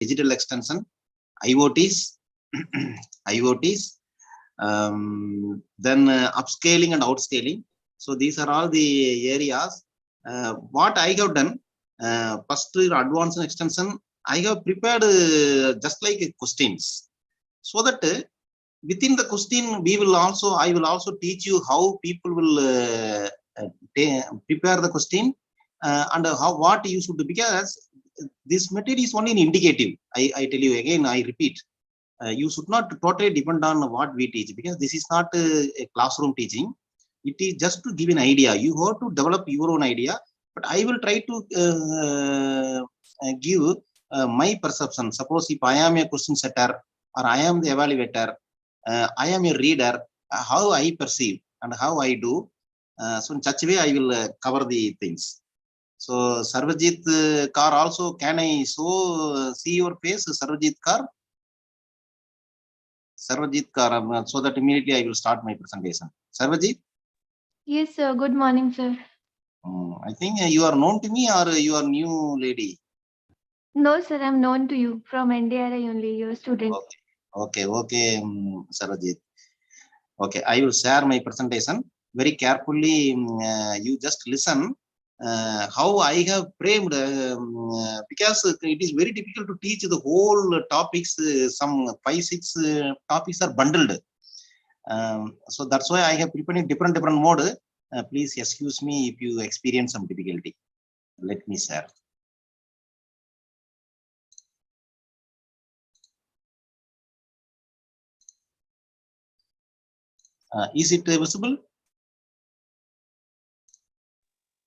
digital extension, IoTs, IoTs, then upscaling and outscaling. So these are all the areas. What I have done, first advanced extension, I have prepared just like questions, so that within the question I will also teach you how people will prepare the question and what you should do, because this method is only an indicative. I tell you again, I repeat, you should not totally depend on what we teach, because this is not a classroom teaching. It is just to give an idea. You have to develop your own idea, but I will try to give my perception. Suppose if I am a question setter or I am the evaluator, I am a reader, how I perceive and how I do. So in such a way, I will cover the things. So Sarvajit Kar also, can I see your face, Sarvajit Kar? Sarvajit Kar, so that immediately I will start my presentation. Sarvajit? Yes, sir. Good morning, sir. I think you are known to me, or you are new lady? No, sir. I'm known to you from NDRI only. You're a student. Okay, Sarvajit. Okay, I will share my presentation very carefully. You just listen how I have framed, because it is very difficult to teach the whole topics. Some 5-6 topics are bundled. So that's why I have prepared in different mode. Please excuse me if you experience some difficulty. Let me share. Is it visible?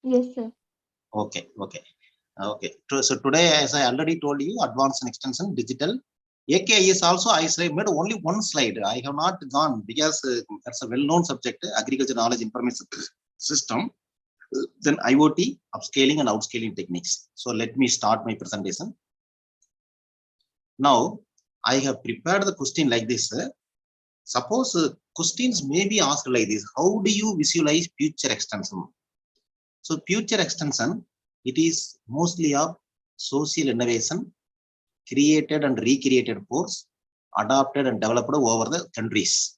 Yes, sir. Okay. So today, as I already told you, advanced and extension digital. AKIS also I made only one slide. I have not gone, because that's a well-known subject, agriculture knowledge information system. Then IoT, upscaling and outscaling techniques. So let me start my presentation. Now I have prepared the question like this. Suppose questions may be asked like this: how do you visualize future extension? So future extension, it is mostly of social innovation, created and recreated force, adopted and developed over the countries.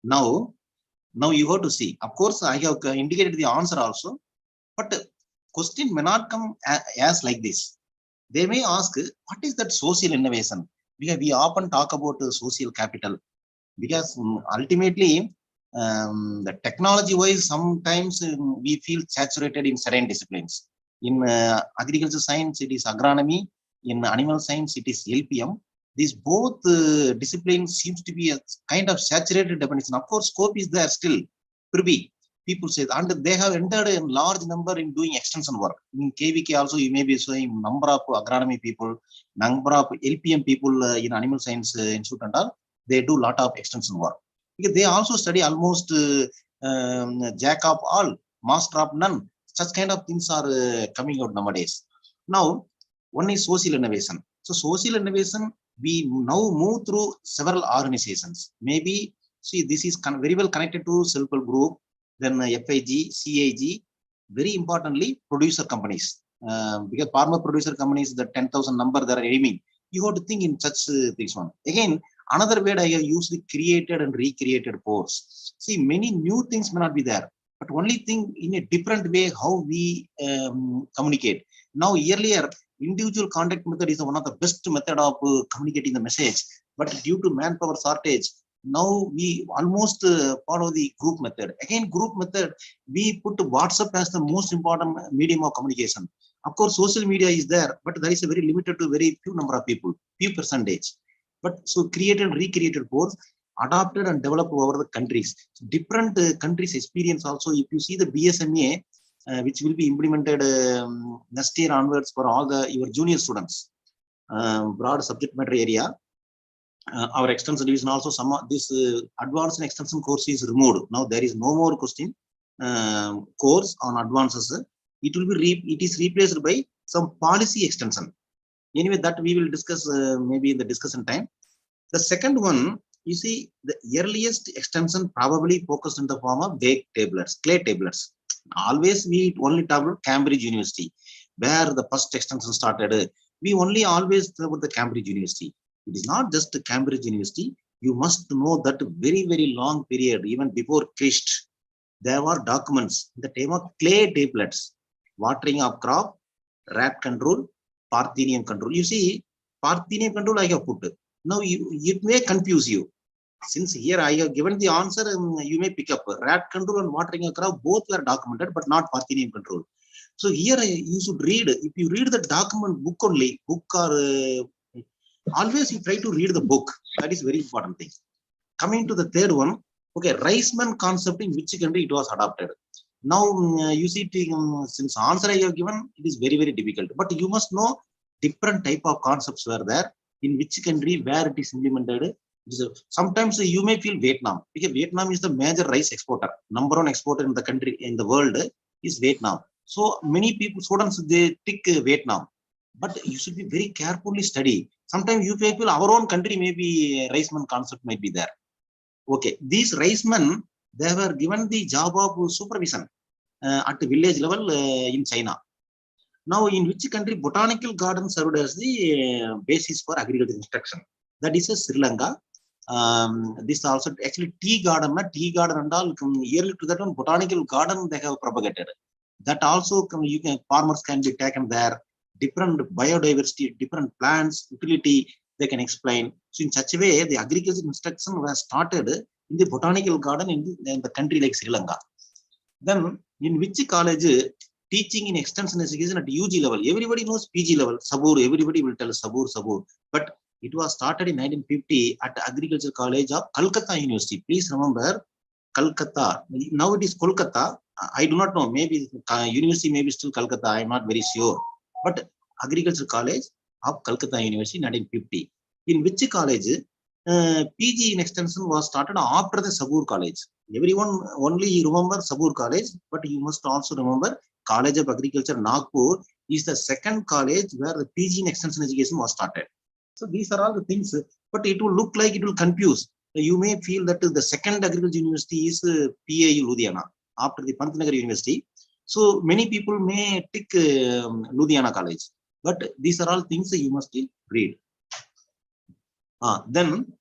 Now you have to see. Of course, I have indicated the answer also, but question may not come as like this. They may ask, what is that social innovation? Because we often talk about social capital, because ultimately, the technology wise, sometimes we feel saturated in certain disciplines. In agriculture science, it is agronomy. In animal science, it is LPM. These both disciplines seems to be a kind of saturated definition. Of course, scope is there still. Privy, people say, and they have entered a large number in doing extension work. In KVK also, you may be showing number of agronomy people, number of LPM people in animal science institute and all. They do a lot of extension work, because they also study almost jack of all, master of none. Such kind of things are coming out nowadays. Now, one is social innovation. So social innovation, we now move through several organizations. Maybe, see, this is very well connected to self-help group, then FIG, CIG, very importantly, producer companies. Because farmer producer companies, the 10,000 number they are aiming. You have to think in such this one. Again, another word I have used, the created and recreated force. See, many new things may not be there, but only thing in a different way how we communicate. Now, earlier, individual contact method is one of the best method of communicating the message, but due to manpower shortage, now we almost follow the group method. Again, group method, we put WhatsApp as the most important medium of communication. Of course, social media is there, but there is a very limited to very few number of people, few percentage. But so created and recreated force, adopted and developed over the countries. Different countries experience also. If you see the BSMA, which will be implemented next year onwards for all your junior students, broad subject matter area. Our extension division also, some of this advanced and extension course is removed. Now there is no more question course on advances. It will be it is replaced by some policy extension. Anyway, that we will discuss maybe in the discussion time. The second one, you see, the earliest extension probably focused in the form of baked tablets, clay tablets. Always we only talk about Cambridge University, where the first extension started. We only always talk about the Cambridge University. It is not just Cambridge University. You must know that very, very long period, even before Christ, there were documents in the time of clay tablets, watering of crop, rat control, Parthenium control. You see, Parthenium control I have put. Now, it may confuse you. Since here I have given the answer, you may pick up rat control and watering of crop, both were documented, but not Parthenium control. So here you should read. If you read the document book only, book or always you try to read the book. That is very important thing. Coming to the third one, okay, Reisman concept in which country it was adopted. Now you see, since answer I have given, it is very, very difficult. But you must know different type of concepts were there, in which country, where it is implemented. Sometimes you may feel Vietnam, because Vietnam is the major rice exporter. Number one exporter in the country, in the world, is Vietnam. So many people, students, they pick Vietnam. But you should be very carefully study. Sometimes you feel our own country maybe Reisman concept might be there. Okay, these Reisman, they were given the job of supervision at the village level in China. Now, in which country botanical garden served as the basis for agricultural instruction? That is Sri Lanka. This also actually tea garden and all, yearly to that one botanical garden they have propagated. That also you can, farmers can be taken there. Different biodiversity, different plants, utility, they can explain. So in such a way, the agricultural instruction was started in the botanical garden in the country like Sri Lanka. Then in which college teaching in extension education at UG level? Everybody knows PG level, Sabur, everybody will tell Sabur. But it was started in 1950 at Agriculture College of Calcutta University. Please remember, Calcutta. Now it is Kolkata. I do not know. Maybe university may be still Calcutta. I am not very sure. But Agriculture College of Calcutta University, 1950. In which college PG in extension was started after the Sabur College. Everyone only remember Sabur College, but you must also remember College of Agriculture, Nagpur is the second college where the PG in extension education was started. So these are all the things, but it will look like it will confuse. You may feel that the second agriculture university is PAU Ludhiana after the Pantnagar University. So many people may take Ludhiana College, but these are all things you must read. Then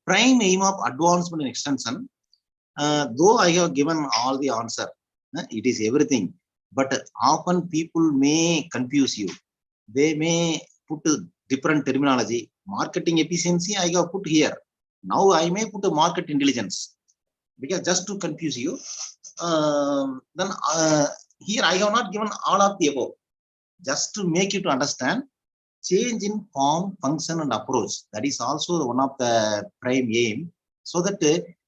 prime aim of advancement and extension. Though I have given all the answer, it is everything, but often people may confuse you. They may put different terminology. Marketing efficiency I have put here. Now I may put a market intelligence, because just to confuse you. Then here I have not given all of the above, just to make you to understand change in form, function and approach. That is also one of the prime aim, so that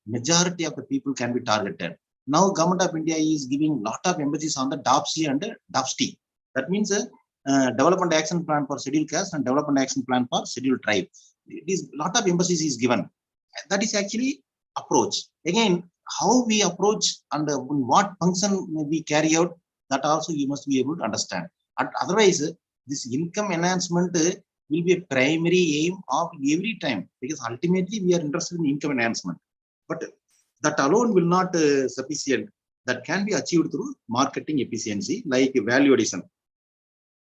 majority of the people can be targeted. Now Government of India is giving lot of emphasis on the DOPSI and DOPST. That means Development Action Plan for Scheduled Caste and Development Action Plan for Scheduled Tribe. It is lot of emphasis is given. That is actually approach. Again, how we approach and what function we carry out, that also you must be able to understand. Otherwise, this income enhancement will be a primary aim of every time, because ultimately we are interested in income enhancement. But that alone will not sufficient. That can be achieved through marketing efficiency, like value addition.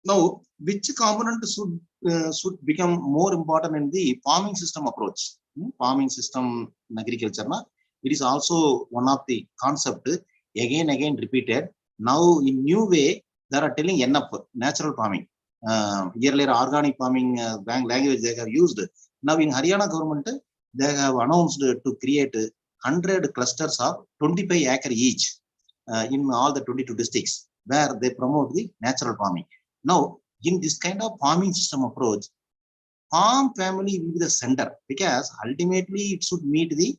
Now, which component should become more important in the farming system approach? Farming system in agriculture, it is also one of the concept again repeated. Now in new way they are telling enough natural farming. Earlier organic farming language they have used. Now in Haryana government they have announced to create 100 clusters of 25 acre each in all the 22 districts, where they promote the natural farming. Now in this kind of farming system approach, farm family will be the center, because ultimately it should meet the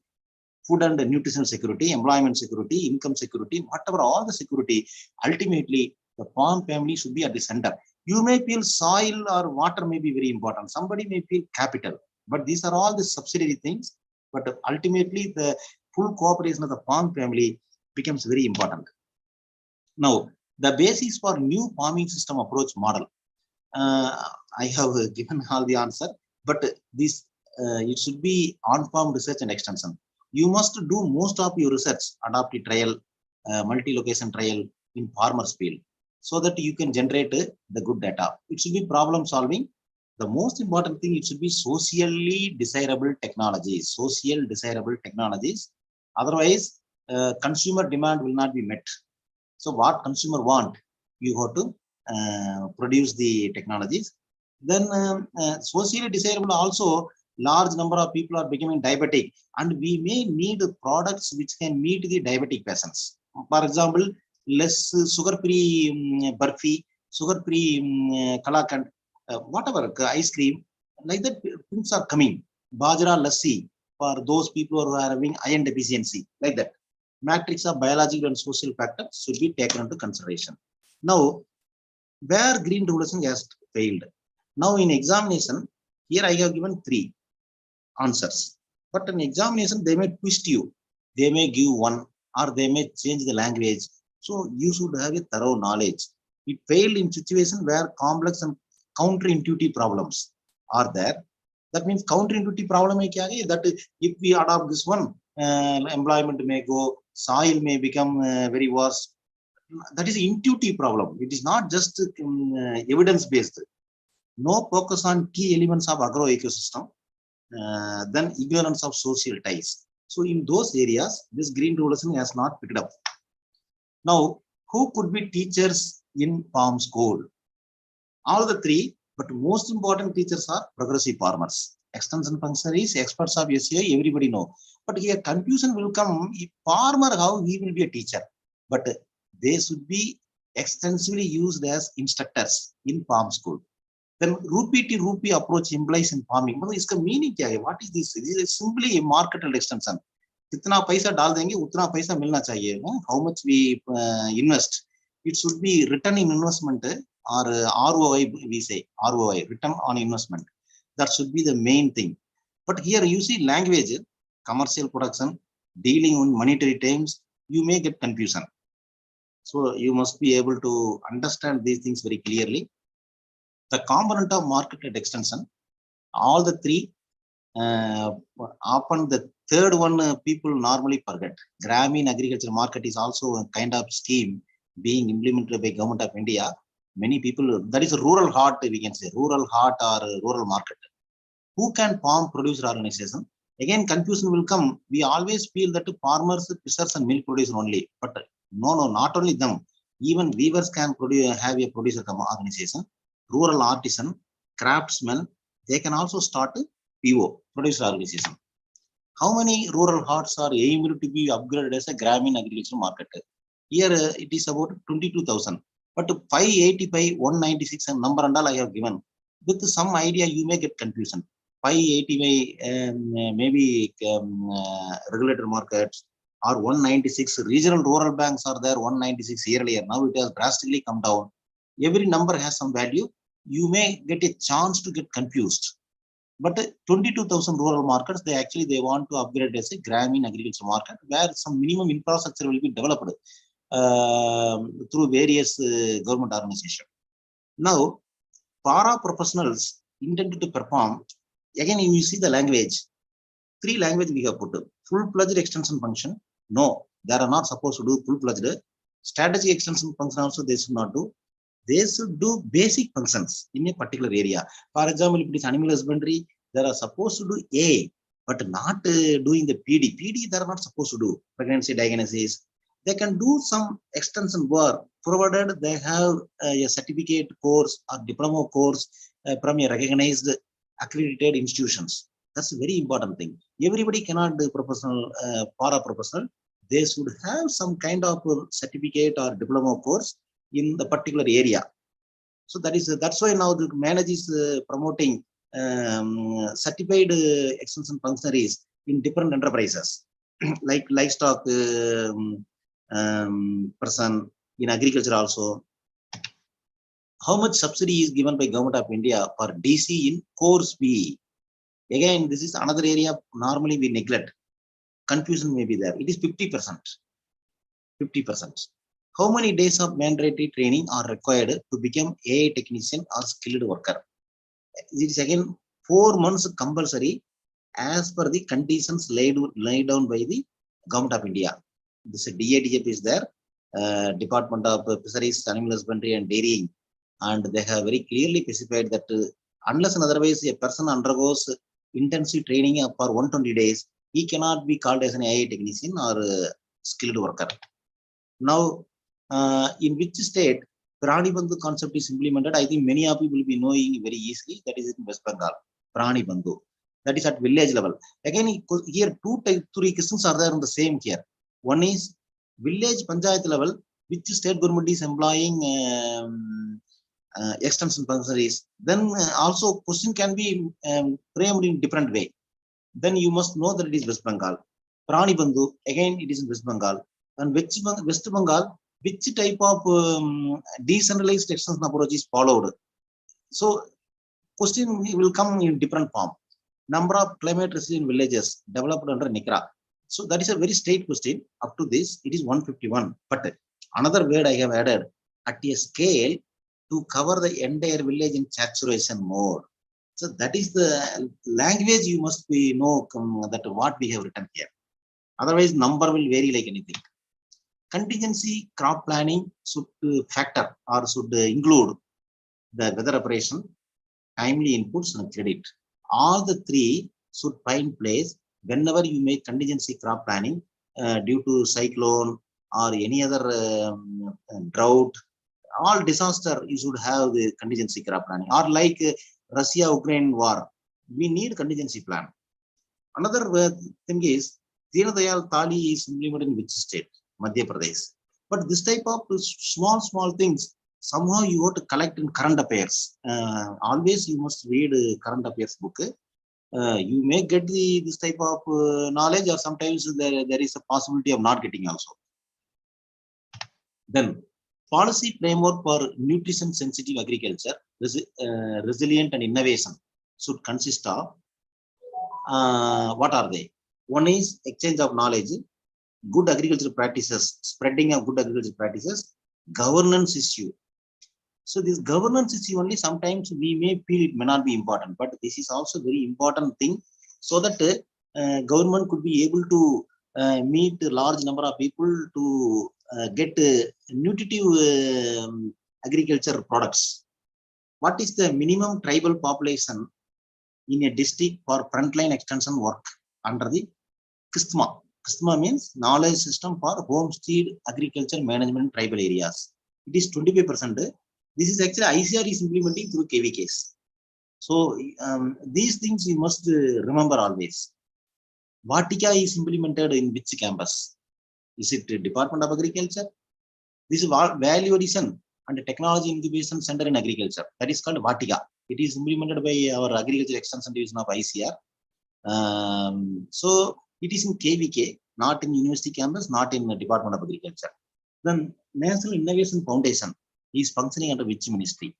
food and nutritional security, employment security, income security, whatever all the security. Ultimately, the farm family should be at the center. You may feel soil or water may be very important. Somebody may feel capital, but these are all the subsidiary things. But ultimately, the full cooperation of the farm family becomes very important. Now, the basis for new farming system approach model. I have given all the answer, but this it should be on-farm research and extension. You must do most of your research, adaptive trial, multi-location trial in farmers field. so that you can generate the good data. It should be problem solving. The most important thing, it should be socially desirable technologies, social desirable technologies. Otherwise, consumer demand will not be met. So what consumer want, you have to produce the technologies. Then socially desirable also, large number of people are becoming diabetic, and we may need products which can meet the diabetic patients. For example, less sugar-free burfi, sugar-free kalakand, whatever ice cream, like that things are coming. Bajra lassi for those people who are having iron deficiency, like that. Matrix of biological and social factors should be taken into consideration. Now, where green revolution has failed. Now, in examination, here I have given 3 answers. But in examination, they may twist you. They may give one, or they may change the language. So you should have a thorough knowledge. It failed in situation where complex and counterintuitive problems are there. That means counterintuitive problem is that if we adopt this one, employment may go, soil may become very worse. That is intuitive problem. It is not just evidence based. No focus on key elements of agro ecosystem. Then ignorance of social ties. So in those areas, this green revolution has not picked up. Now, who could be teachers in farm school? All the 3, but most important teachers are progressive farmers. Extension functionaries, experts of SCI, everybody know. But here confusion will come, if farmer, how he will be a teacher. But they should be extensively used as instructors in farm school. Then rupee to rupee approach implies in farming. Iska meaning kya hai? What is this? This is simply a marketed extension. Kitna paisa dal denge, utna paisa milna chahiye. How much we invest? It should be return in investment or ROI, we say ROI, return on investment. That should be the main thing. But here you see language, commercial production, dealing on monetary terms, you may get confusion. So you must be able to understand these things very clearly. The component of marketed extension, all the 3, often the third one people normally forget. Gramin agriculture market is also a kind of scheme being implemented by Government of India. Many people, that is a rural heart, we can say, rural heart or rural market. Who can farm producer organization? Again, confusion will come. We always feel that farmers, fishers and milk producers only. But no, not only them. Even weavers can have a producer organization. Rural artisan, craftsmen, they can also start a PO, producer organization. How many rural hearts are aimed to be upgraded as a Gramin agriculture market? Here it is about 22,000. But 585, 196 and number and all I have given. With some idea, you may get confusion. 585 maybe regulated markets, or 196 regional rural banks are there, 196 earlier. Now it has drastically come down. Every number has some value. You may get a chance to get confused. But 22,000 rural markets, they want to upgrade as a Gramin agriculture market, where some minimum infrastructure will be developed through various government organizations. Now, para professionals intended to perform, again you see the language. 3 language we have put. Full-fledged extension function, no, they are not supposed to do full-fledged. Strategy extension function also they should not do. They should do basic functions in a particular area. For example, if it is animal husbandry, they are supposed to do A, but not doing the PD. PD they are not supposed to do. Pregnancy diagnosis. They can do some extension work, provided they have a certificate course or diploma course from a recognized accredited institutions. That's a very important thing. Everybody cannot do professional, para-professional. They should have some kind of certificate or diploma course in the particular area. So that's why now the manage is promoting certified extension functionaries in different enterprises, like livestock person, in agriculture also. How much subsidy is given by Government of India for DC in course B? Again, this is another area normally we neglect. Confusion may be there. It is 50%. 50%. How many days of mandatory training are required to become a technician or skilled worker? It is again 4 months compulsory as per the conditions laid down by the Government of India. This DADF is there. Department of Fisheries, Animal Husbandry and Dairying, and they have very clearly specified that unless and otherwise a person undergoes intensive training for 120 days, he cannot be called as an AI technician or skilled worker. Now, in which state Prani Bandhu concept is implemented, I think many of you will be knowing very easily. That is in West Bengal, Prani Bandhu. That is at village level. Again, here three questions are there in the same here. One is village panchayat level, which state government is employing extension functionaries. Then also question can be framed in different way. Then you must know that it is West Bengal. Prani Bandhu, again it is in West Bengal. And West Bengal, which type of decentralized extension approach is followed? So question will come in different form. Number of climate resilient villages developed under NICRA. So that is a very straight question. Up to this, it is 151. But another word I have added, at a scale to cover the entire village in saturation mode. So that is the language you must be know that what we have written here. Otherwise, number will vary like anything. Contingency crop planning should factor or should include the weather operation, timely inputs and credit. All the three should find place whenever you make contingency crop planning due to cyclone or any other drought, all disaster, you should have the contingency crop planning. Or like Russia-Ukraine war, we need contingency plan. Another thing is, Deen Dayal Thali is implemented in which state? Madhya Pradesh. But this type of small things, somehow you have to collect in current affairs. Always you must read current affairs book. You may get this type of knowledge, or sometimes there is a possibility of not getting also. Then policy framework for nutrition sensitive agriculture, resilient and innovation should consist of what are they? One is exchange of knowledge, good agricultural practices, spreading of good agricultural practices, governance issue. So this governance issue only sometimes we may feel it may not be important, but this is also very important thing, so that government could be able to meet a large number of people to get nutritive agriculture products. What is the minimum tribal population in a district for frontline extension work under the KISTMA? KISTMA means knowledge system for homestead agriculture management tribal areas. It is 25%. This is actually ICAR is implementing through KVKs. So these things you must remember always. Vatika is implemented in which campus? Is it Department of Agriculture? This is value addition and technology incubation center in agriculture. That is called Vatika. It is implemented by our agriculture extension division of ICR. So it is in KVK, not in university campus, not in the Department of Agriculture. Then National Innovation Foundation is functioning under which ministry?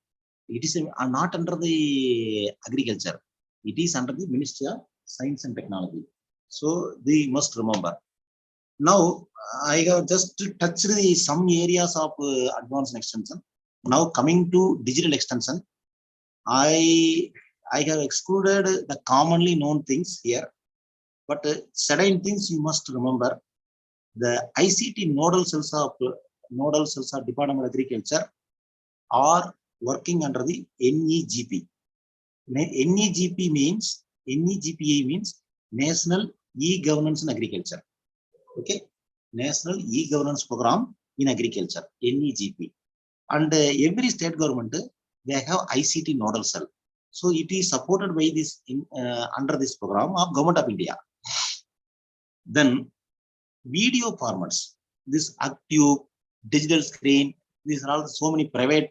It is not under the agriculture. It is under the Ministry of Science and Technology. So they must remember. Now I have just touched some areas of advanced extension. Now coming to digital extension, I have excluded the commonly known things here, but certain things you must remember. The ICT nodal cells of Department of Agriculture are working under the NEGP. NEGPA means National E-Governance in Agriculture. Okay, National E-Governance Program in Agriculture, NEGP. And every state government, they have ICT nodal cell. So it is supported by this under this program of Government of India. Then video formats, this active, digital screen, these are all so many private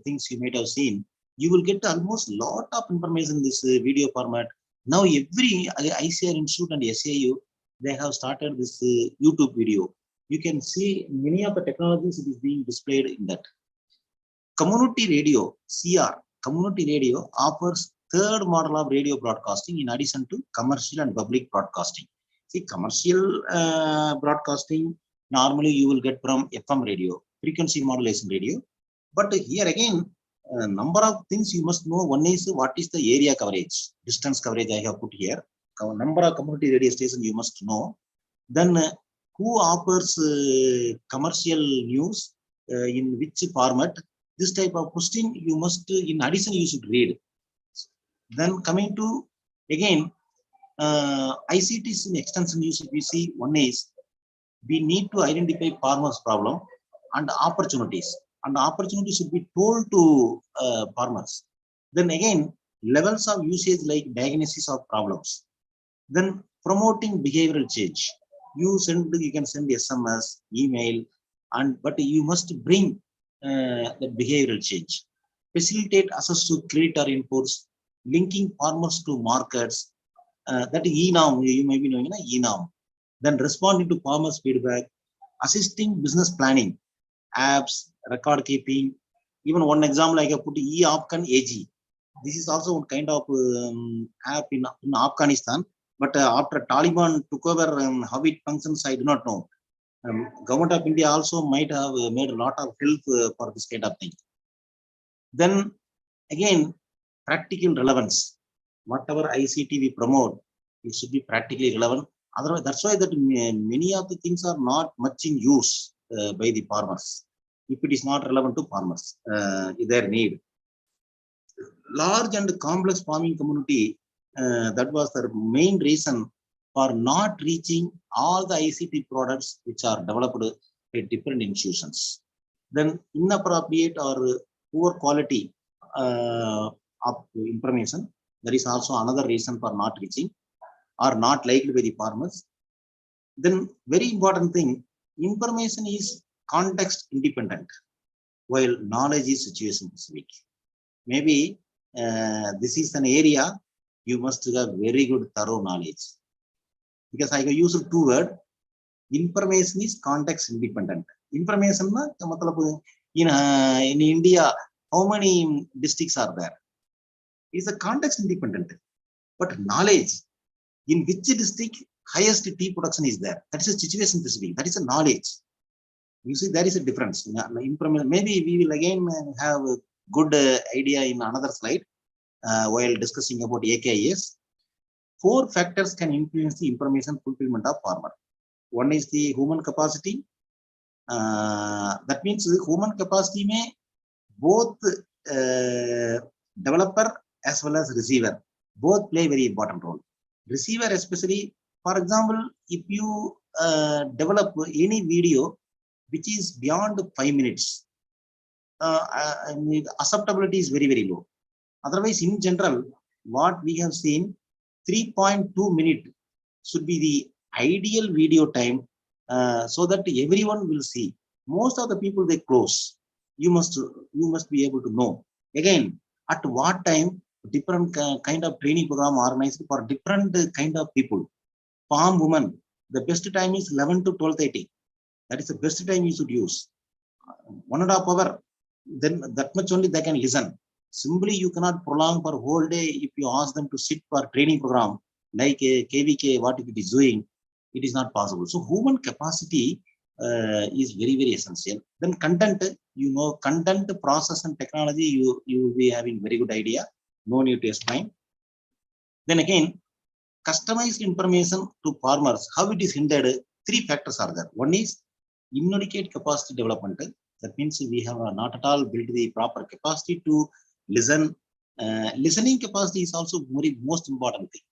things you might have seen. You will get almost lot of information in this video format. Now every ICR Institute and SAU, they have started this YouTube video. You can see many of the technologies it is being displayed in that. Community radio, CR, community radio offers third model of radio broadcasting in addition to commercial and public broadcasting. See, commercial broadcasting, normally you will get from FM radio, frequency modulation radio. But here again, number of things you must know. One is what is the area coverage, distance coverage I have put here. Number of community radio stations you must know. Then who offers commercial news, in which format. This type of question you must, in addition, you should read. Then coming to, again, ICTs in extension use, we see one is, we need to identify farmers' problem and opportunities. And opportunities should be told to farmers. Then again, levels of usage like diagnosis of problems. Then promoting behavioral change. You can send SMS, email, but you must bring the behavioral change. Facilitate access to credit or inputs, linking farmers to markets. That is e-norm, you may be knowing e-norm. Then responding to farmers' feedback, assisting business planning, apps, record keeping. Even one example, I can put e-Afghan AG. This is also one kind of app in Afghanistan. But after Taliban took over, how it functions, I do not know. Government of India also might have made a lot of help for this kind of thing. Then again, practical relevance. Whatever ICT we promote, it should be practically relevant. Otherwise, that's why that many of the things are not much in use by the farmers. If it is not relevant to farmers, their need. Large and complex farming community, that was the main reason for not reaching all the ICT products which are developed by different institutions. Then inappropriate or poor quality of information, there is also another reason for not reaching or not liked by the farmers. Then very important thing, information is context independent, while knowledge is situation specific. Maybe this is an area you must have very good thorough knowledge. Because I use two words, information is context independent. Information, in India, how many districts are there? It's a context independent. But knowledge, in which district highest tea production is there? That is a situation specific. That is a knowledge. You see, there is a difference. Maybe we will again have a good idea in another slide while discussing about AKIS. 4 factors can influence the information fulfillment of farmer. One is the human capacity. That means human capacity may both developer as well as receiver, both play very important role. Receiver especially, for example, if you develop any video which is beyond 5 minutes, acceptability is very, very low. Otherwise, in general, what we have seen, 3.2 minutes should be the ideal video time, so that everyone will see. Most of the people they close. You must be able to know. Again, at what time different kind of training program organized for different kind of people. Farm women, the best time is 11 to 12:30. That is the best time you should use. 1.5 hours, then that much only they can listen. Simply you cannot prolong for whole day. If you ask them to sit for training program like KVK, what if it is doing, it is not possible. So human capacity is very, very essential. Then content, content, process and technology, you will be having very good idea. No need to explain. Then again, customized information to farmers, how it is hindered, 3 factors are there. One is inadequate capacity development. That means we have not at all built the proper capacity to listen. Listening capacity is also most important thing.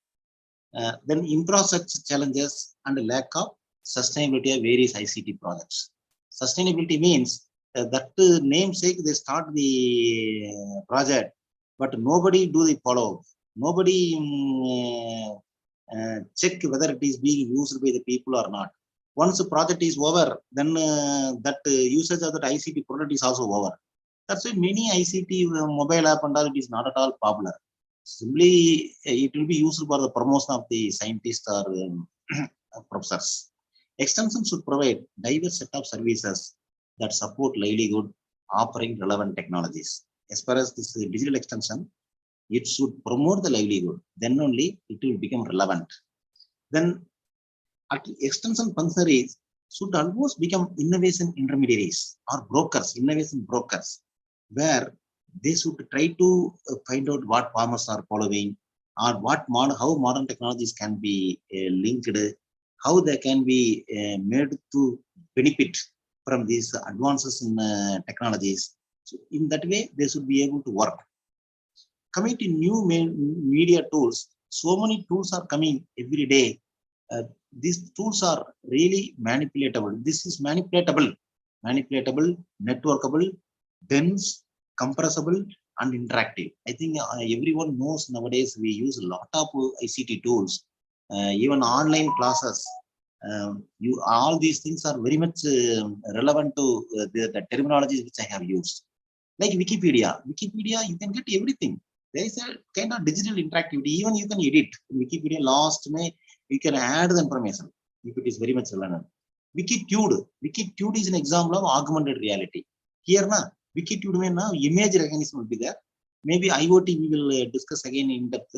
Then infrastructure challenges and lack of sustainability of various ICT projects. Sustainability means that namesake they start the project, but nobody do the follow. Nobody check whether it is being used by the people or not. Once the project is over, then that usage of that ICT product is also over. That's why many ICT mobile app and all, it is not at all popular. Simply, it will be used for the promotion of the scientists or professors. Extension should provide diverse set of services that support livelihood, offering relevant technologies. As far as this digital extension, it should promote the livelihood. Then only it will become relevant. Then extension functionaries should almost become innovation intermediaries or brokers, innovation brokers, where they should try to find out what farmers are following or how modern technologies can be linked how they can be made to benefit from these advances in technologies. So in that way, they should be able to work. Coming to new media tools, so many tools are coming every day. These tools are really manipulatable. This is manipulatable, networkable, dense, compressible, and interactive. I think everyone knows nowadays we use a lot of ICT tools, even online classes. All these things are very much relevant to the terminologies which I have used. Like Wikipedia, you can get everything. There is a kind of digital interactivity. Even you can edit Wikipedia. Last May, you can add the information if it is very much relevant. Wikitude is an example of augmented reality. Here, Wikitude mein image recognition will be there. Maybe IoT we will discuss again in depth.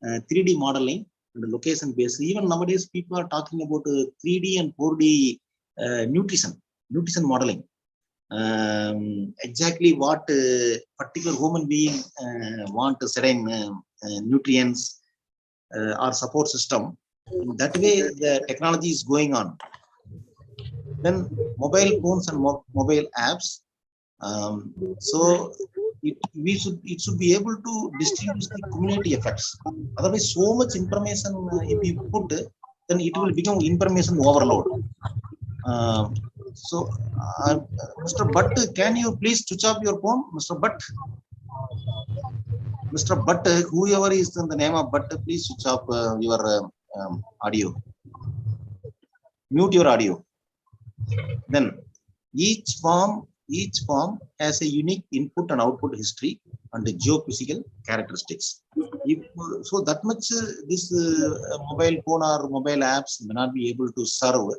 3D modeling and location based. Even nowadays, people are talking about 3D and 4D nutrition modeling. Exactly what particular human being want certain nutrients or support system. In that way, the technology is going on. Then mobile phones and mobile apps. So it should be able to distinguish the cumulative effects. Otherwise, so much information if you put, then it will become information overload. So, Mr. Butt, can you please switch off your phone, Mr. Butt? Mr. Butt, whoever is in the name of Butt, please switch off your audio. Mute your audio. Then each form has a unique input and output history and the geophysical characteristics. So that much this mobile phone or mobile apps may not be able to serve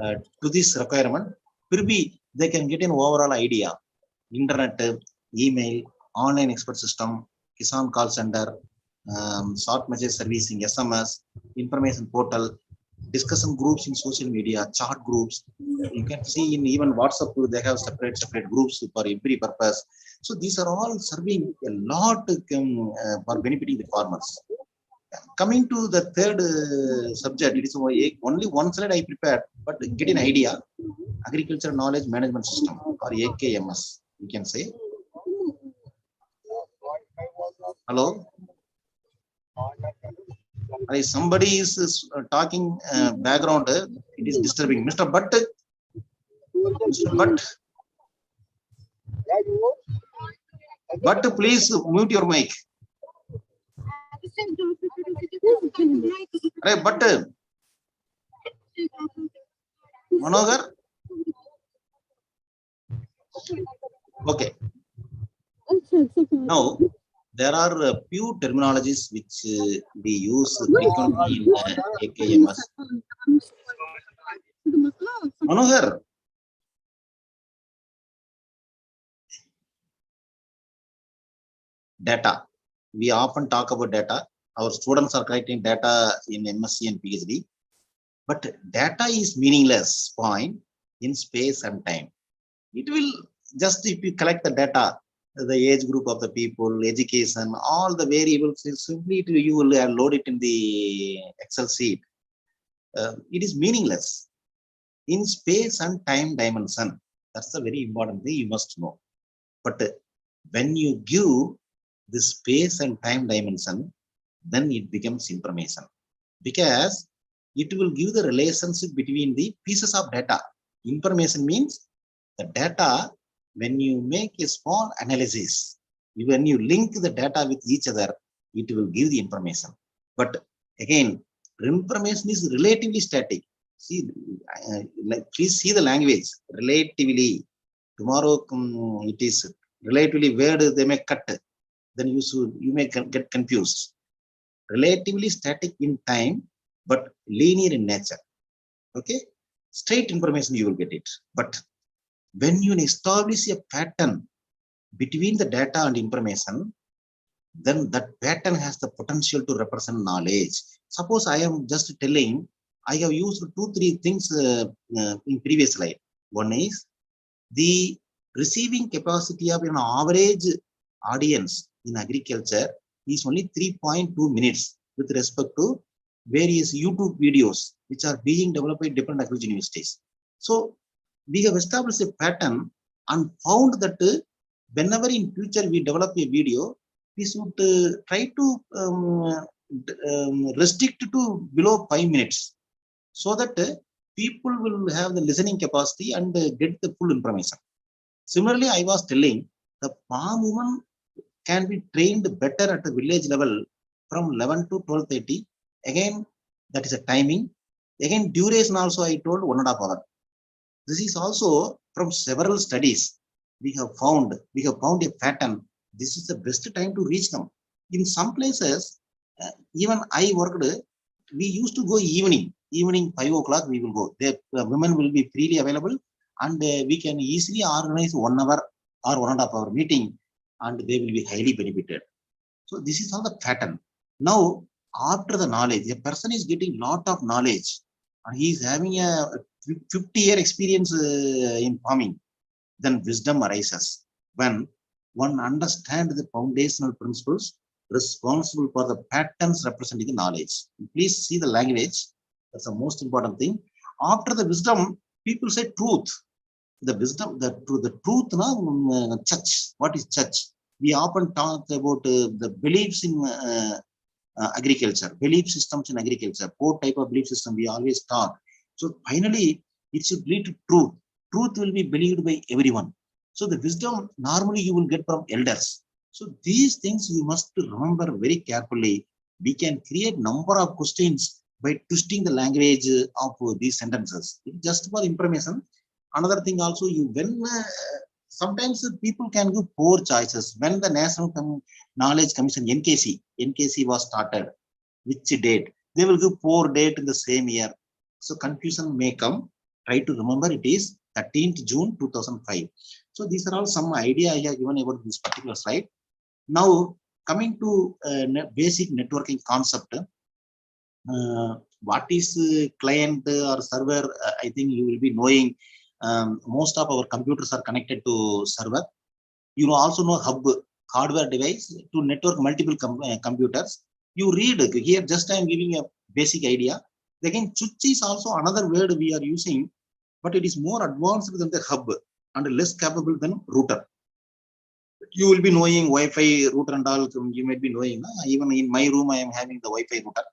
to this requirement. Maybe they can get an overall idea. Internet, email, online expert system, Kisan call center, short message servicing, SMS, information portal, discussion groups in social media, chat groups. You can see in even WhatsApp, they have separate groups for every purpose. So these are all serving a lot for benefiting the farmers. Coming to the third subject, it is only one slide I prepared, but get an idea. Agriculture Knowledge Management System, or AKMS, you can say. Hello? Somebody is talking background, it is disturbing. Mr. Butt, please mute your mic. But Manohar? Okay. Now, there are a few terminologies which we use frequently in AKMS. Manohar? Data. We often talk about data. Our students are collecting data in MSc and PhD. But data is meaningless point in space and time. It will just, if you collect the data, the age group of the people, education, all the variables, simply you will load it in the Excel sheet. It is meaningless in space and time dimension. That's a very important thing you must know. But when you give the space and time dimension, then it becomes information, because it will give the relationship between the pieces of data. Information means the data, when you make a small analysis, when you link the data with each other, it will give the information. But again, information is relatively static. See, please see the language, relatively. Tomorrow it is relatively, where they may cut, then you may get confused. Relatively static in time, but linear in nature. Okay, straight information you will get it. But when you establish a pattern between the data and information, then that pattern has the potential to represent knowledge. Suppose I am just telling, I have used 2-3 things in previous slide. One is the receiving capacity of an average audience in agriculture is only 3.2 minutes with respect to various YouTube videos which are being developed by different agriculture universities. So we have established a pattern and found that whenever in future we develop a video, we should try to restrict to below 5 minutes, so that people will have the listening capacity and get the full information. Similarly, I was telling the farm woman can be trained better at the village level from 11 to 12:30. Again, that is a timing. Again, duration also I told 1.5 hours. This is also from several studies. We have found a pattern. This is the best time to reach them. In some places, even I worked, we used to go evening 5 o'clock we will go. The women will be freely available, and we can easily organize 1 hour or 1.5 hour meeting, and they will be highly benefited. So this is how the pattern. Now, after the knowledge, a person is getting lot of knowledge, and he is having a 50-year experience in farming. Then wisdom arises when one understands the foundational principles responsible for the patterns representing the knowledge. Please see the language. That's the most important thing. After the wisdom, people say truth. The wisdom, the truth, church. What is church? We often talk about the beliefs in agriculture, belief systems in agriculture, 4 type of belief system we always talk. So finally, it should lead to truth. Truth will be believed by everyone. So the wisdom normally you will get from elders. So these things you must remember very carefully. We can create number of questions by twisting the language of these sentences. Just for information. Another thing also, sometimes people can give poor choices. When the National Knowledge Commission, NKC was started, which date? They will give poor date in the same year. So confusion may come. Try to remember it is 13th June 2005. So these are all some idea I have given about this particular slide. Now coming to basic networking concept. What is client or server? I think you will be knowing. Most of our computers are connected to server. You also know hub, hardware device to network multiple computers. You read here, just I am giving a basic idea. Again, switch is also another word we are using, but it is more advanced than the hub and less capable than router. You will be knowing Wi-Fi router and all. You might be knowing. Even in my room, I am having the Wi-Fi router.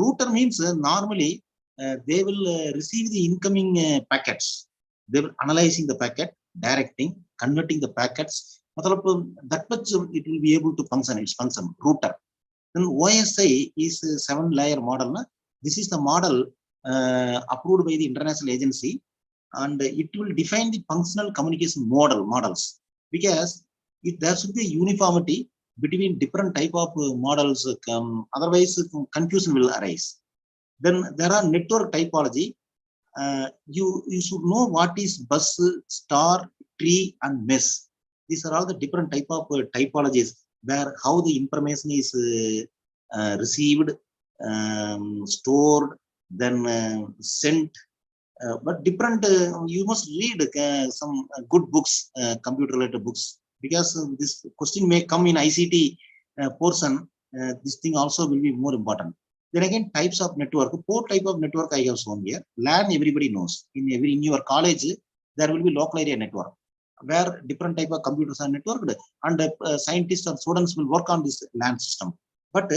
Router means normally they will receive the incoming packets. They will analyzing the packet, directing, converting the packets. That much it will be able to function. Its function router. Then OSI is a 7-layer model. This is the model approved by the international agency, and it will define the functional communication models, because there should be uniformity between different type of models. Otherwise, confusion will arise. Then there are network typology. You should know what is bus, star, tree, and mesh. These are all the different type of typologies where how the information is received, stored, then sent. But different, you must read some good books, computer related books, because this question may come in ICT portion. This thing also will be more important. Then again, types of network. 4 type of network I have shown here. LAN everybody knows. In your college, there will be local area network, where different type of computers are networked, and scientists or students will work on this LAN system. But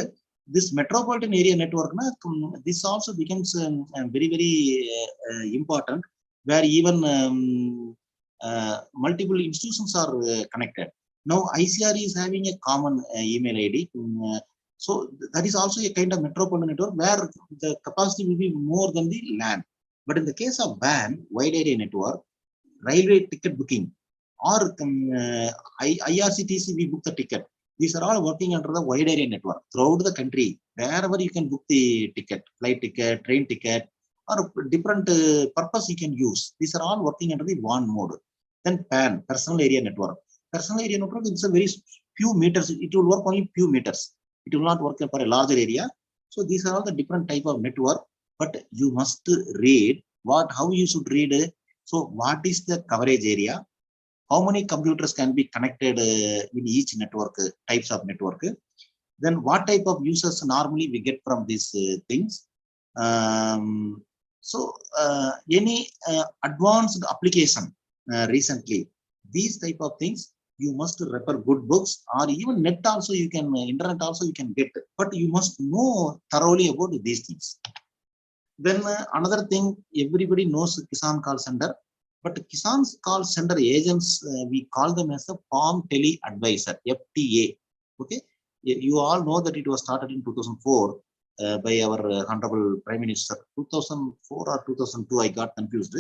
this metropolitan area network, this also becomes very, very important, where even multiple institutions are connected. Now ICR is having a common email ID. So that is also a kind of metropolitan network where the capacity will be more than the LAN. But in the case of WAN, wide area network, railway ticket booking, or IRCTC, we book the ticket. These are all working under the wide area network throughout the country. Wherever you can book the ticket, flight ticket, train ticket, or different purpose you can use. These are all working under the WAN mode. Then PAN, personal area network. Personal area network is a very few meters. It will work only few meters. It will not work for a larger area. So these are all the different type of network. But you must read how you should read. So what is the coverage area? How many computers can be connected in each network, types of network? Then what type of users normally we get from these things? Any advanced application recently, these type of things, you must refer good books, or even net also you can, internet also you can get, but you must know thoroughly about these things. Then another thing, everybody knows Kisan Call Center, but Kisan Call Center agents, we call them as a Farm Tele Advisor, FTA. Okay, you all know that it was started in 2004 by our Honorable Prime Minister. 2004 or 2002, I got confused,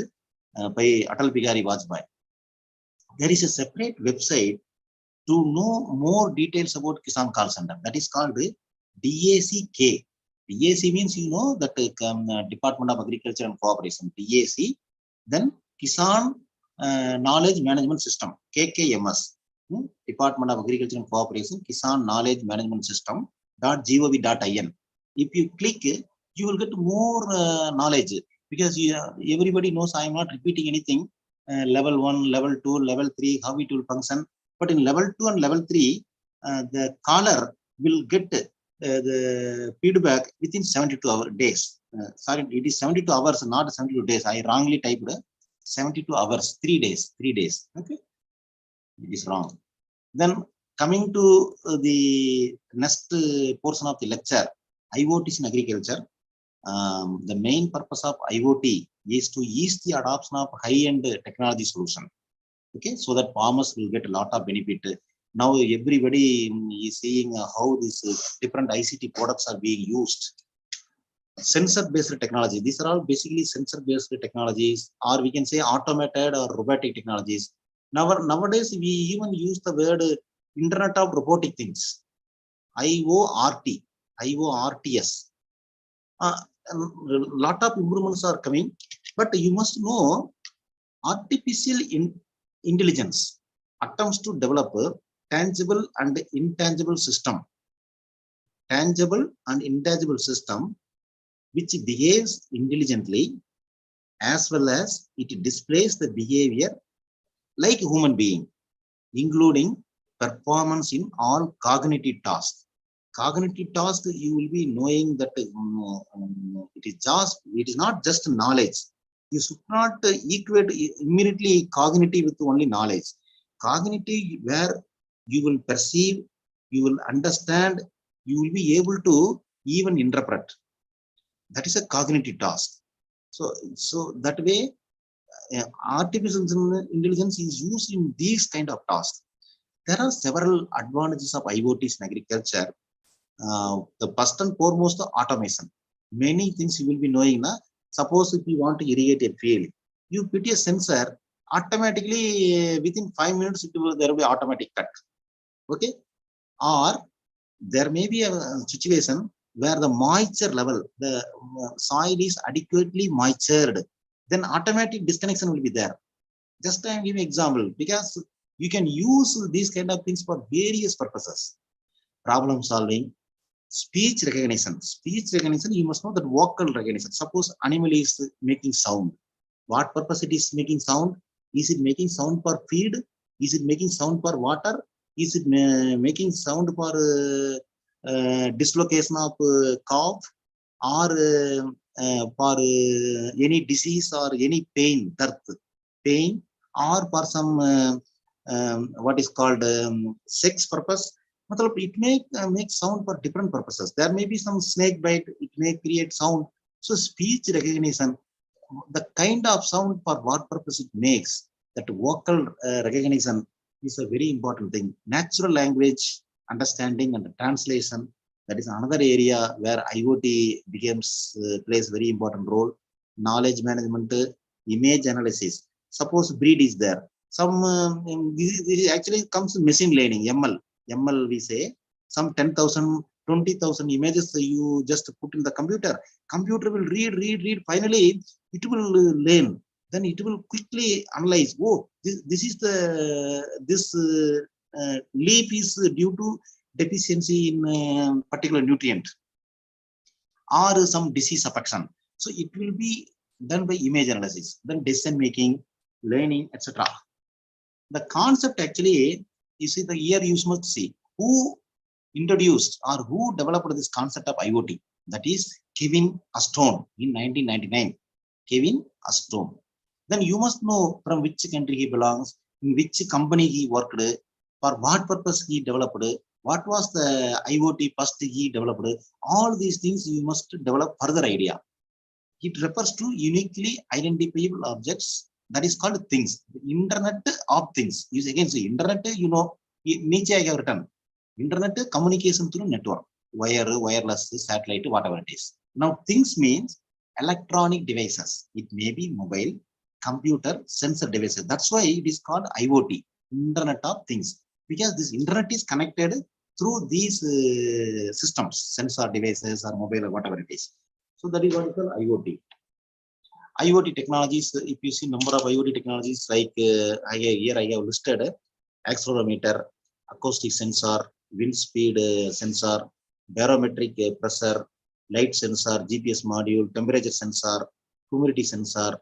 by Atal Bihari Vajpayee. There is a separate website to know more details about Kisan Call Center. That is called DACK. DAC means, you know, that Department of Agriculture and Cooperation, DAC. Then Kisan Knowledge Management System, KKMS. Department of Agriculture and Cooperation, Kisan Knowledge Management System .gov.in. If you click, you will get more knowledge, because everybody knows, I am not repeating anything. Level 1, level 2, level 3, how it will function. But in level 2 and level 3, the caller will get the feedback within 72 days. Sorry, it is 72 hours, not 72 days. I wrongly typed 72 hours, 3 days, 3 days. Okay, it is wrong. Then coming to the next portion of the lecture, IoTs in agriculture. The main purpose of IoT is to ease the adoption of high-end technology solution. Okay, so that farmers will get a lot of benefit. Now everybody is seeing how these different ICT products are being used. Sensor-based technology. These are all basically sensor-based technologies, or we can say automated or robotic technologies. Nowadays, we even use the word Internet of Robotic Things, IORT, IORTS. A lot of improvements are coming, but you must know artificial intelligence attempts to develop a tangible and intangible system. Tangible and intangible system which behaves intelligently, as well as it displays the behavior like a human being, including performance in all cognitive tasks. Cognitive task, you will be knowing that it is not just knowledge. You should not equate immediately cognitive with only knowledge. Cognitive, where you will perceive, you will understand, you will be able to even interpret. That is a cognitive task. So that way, artificial intelligence is used in these kind of tasks. There are several advantages of IoTs in agriculture. The first and foremost, the automation. Many things you will be knowing. Suppose if you want to irrigate a field, you put a sensor, automatically within 5 minutes there will be automatic cut. Okay, or there may be a situation where the moisture level, the soil is adequately moistured, then automatic disconnection will be there. Just I am giving example, because you can use these kind of things for various purposes. Problem solving, speech recognition. Speech recognition, you must know that vocal recognition. Suppose animal is making sound. What purpose it is making sound? Is it making sound for feed? Is it making sound for water? Is it making sound for dislocation of cough, or for any disease or any pain, pain, or for some what is called sex purpose? It may make sound for different purposes. There may be some snake bite, it may create sound. So speech recognition, the kind of sound for what purpose it makes, that vocal recognition is a very important thing. Natural language understanding and translation, that is another area where IoT plays very important role. Knowledge management, image analysis. Suppose breed is there. Some this actually comes to machine learning, ML we say. Some 10,000, 20,000 images you just put in the computer. Computer will read. Finally, it will learn. Then it will quickly analyze. Oh, this is this leaf is due to deficiency in particular nutrient, or some disease affection. So it will be done by image analysis, then decision making, learning, etc. The concept actually, you see, the year you must see who introduced or who developed this concept of IoT. That is Kevin Astone in 1999. Kevin Astone. Then you must know from which country he belongs, in which company he worked, for what purpose he developed, what was the IoT first he developed. All these things you must develop further idea. It refers to uniquely identifiable objects. That is called things. The Internet of Things. You again say Internet, you know, Nietzsche I have written. Internet communication through network, wire, wireless, satellite, whatever it is. Now things means electronic devices. It may be mobile, computer, sensor devices. That's why it is called IoT, Internet of Things. Because this internet is connected through these systems, sensor devices or mobile or whatever it is. So that is what is called IoT. IoT technologies, if you see number of IoT technologies, like here I have listed accelerometer, acoustic sensor, wind speed sensor, barometric pressure, light sensor, GPS module, temperature sensor, humidity sensor,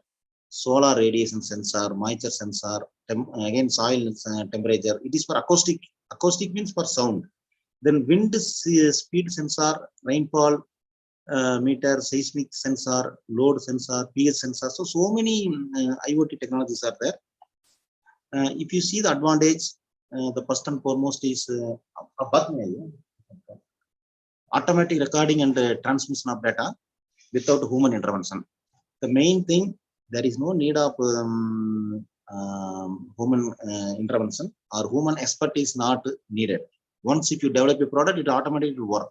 solar radiation sensor, moisture sensor, again soil temperature. It is for acoustic. Acoustic means for sound. Then wind speed sensor, rainfall meter, seismic sensor, load sensor, pH sensor. So many IoT technologies are there. If you see the advantage, the first and foremost is automatic recording and transmission of data without human intervention. The main thing, there is no need of human intervention or human expertise not needed. Once if you develop a product, it automatically will work.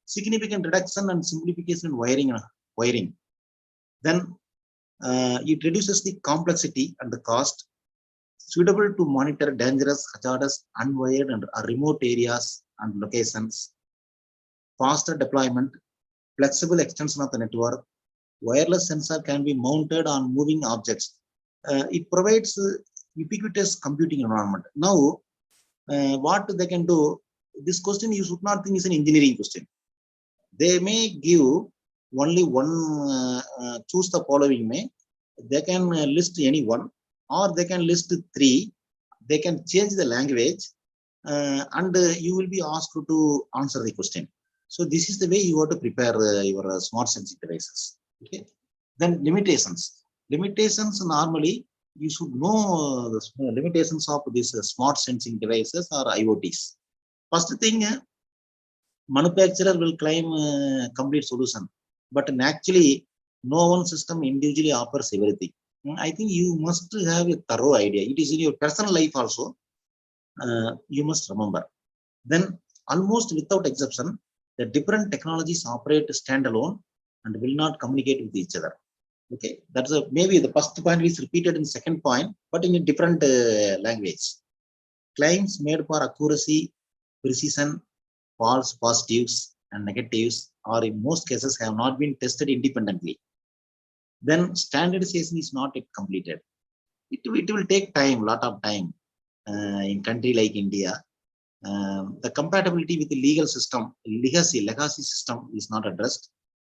Significant reduction and simplification in wiring. Then it reduces the complexity and the cost, suitable to monitor dangerous, hazardous, unwired and remote areas and locations, faster deployment, flexible extension of the network, wireless sensor can be mounted on moving objects. It provides ubiquitous computing environment. Now, what they can do, this question you should not think is an engineering question. They may give only one, choose the following may, they can list any one, or they can list three, they can change the language, and you will be asked to answer the question. So this is the way you have to prepare your smart sensing devices. Okay. Then limitations. Limitations normally you should know the limitations of these smart sensing devices or IoTs. First thing, manufacturer will claim complete solution, but actually no one system individually offers everything. I think you must have a thorough idea. It is in your personal life also. You must remember. Then almost without exception, the different technologies operate standalone and will not communicate with each other. Okay, that's maybe the first point is repeated in second point, but in a different language. Claims made for accuracy, precision, false positives and negatives, or in most cases have not been tested independently. Then standardization is not yet completed. It will take time, lot of time. In country like India, the compatibility with the legal system, legacy system is not addressed.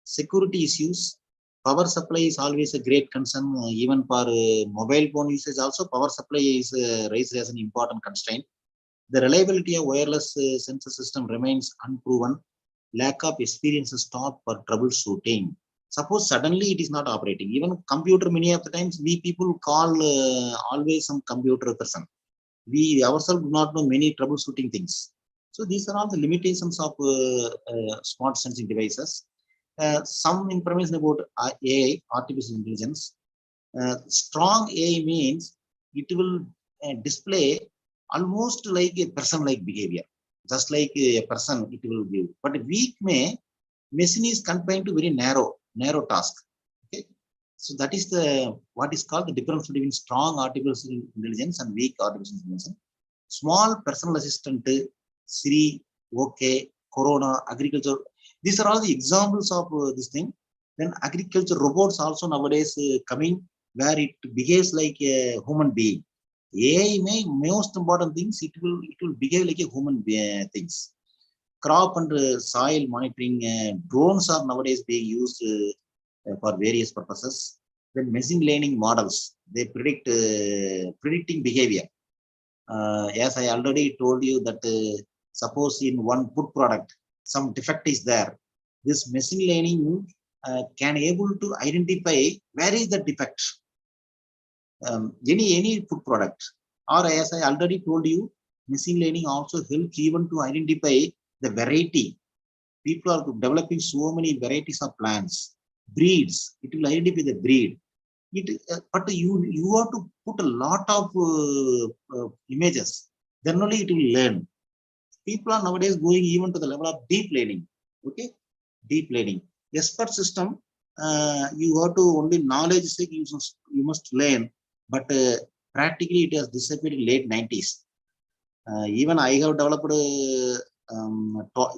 Security issues, power supply is always a great concern, even for mobile phone usage also, power supply is raised as an important constraint. The reliability of wireless sensor system remains unproven. Lack of experience stop for troubleshooting. Suppose suddenly it is not operating. Even computer, many of the times we people call always some computer person. We ourselves do not know many troubleshooting things. So these are all the limitations of smart sensing devices. Some information about AI, artificial intelligence. Strong AI means it will display almost like a person-like behavior, just like a person it will give. But weak machine is confined to very narrow task. Okay, so that is the what is called the difference between strong artificial intelligence and weak artificial intelligence. Small personal assistant, Siri, OK, Corona, agriculture. These are all the examples of this thing. Then agriculture robots also nowadays coming where it behaves like a human being. AI may most important things it will behave like a human things. Crop and soil monitoring, drones are nowadays being used for various purposes. Then machine learning models, they predict predicting behavior. As I already told you that suppose in one food product some defect is there, This machine learning can able to identify where is the defect, any food product, or as I already told you, machine learning also helps even to identify the variety. People are developing so many varieties of plants, breeds. It will identify the breed. But you have to put a lot of images. Then only it will learn. People are nowadays going even to the level of deep learning. Okay, deep learning. Expert system. You have to only knowledge sake you must learn, but practically it has disappeared in late 90s. Even I have developed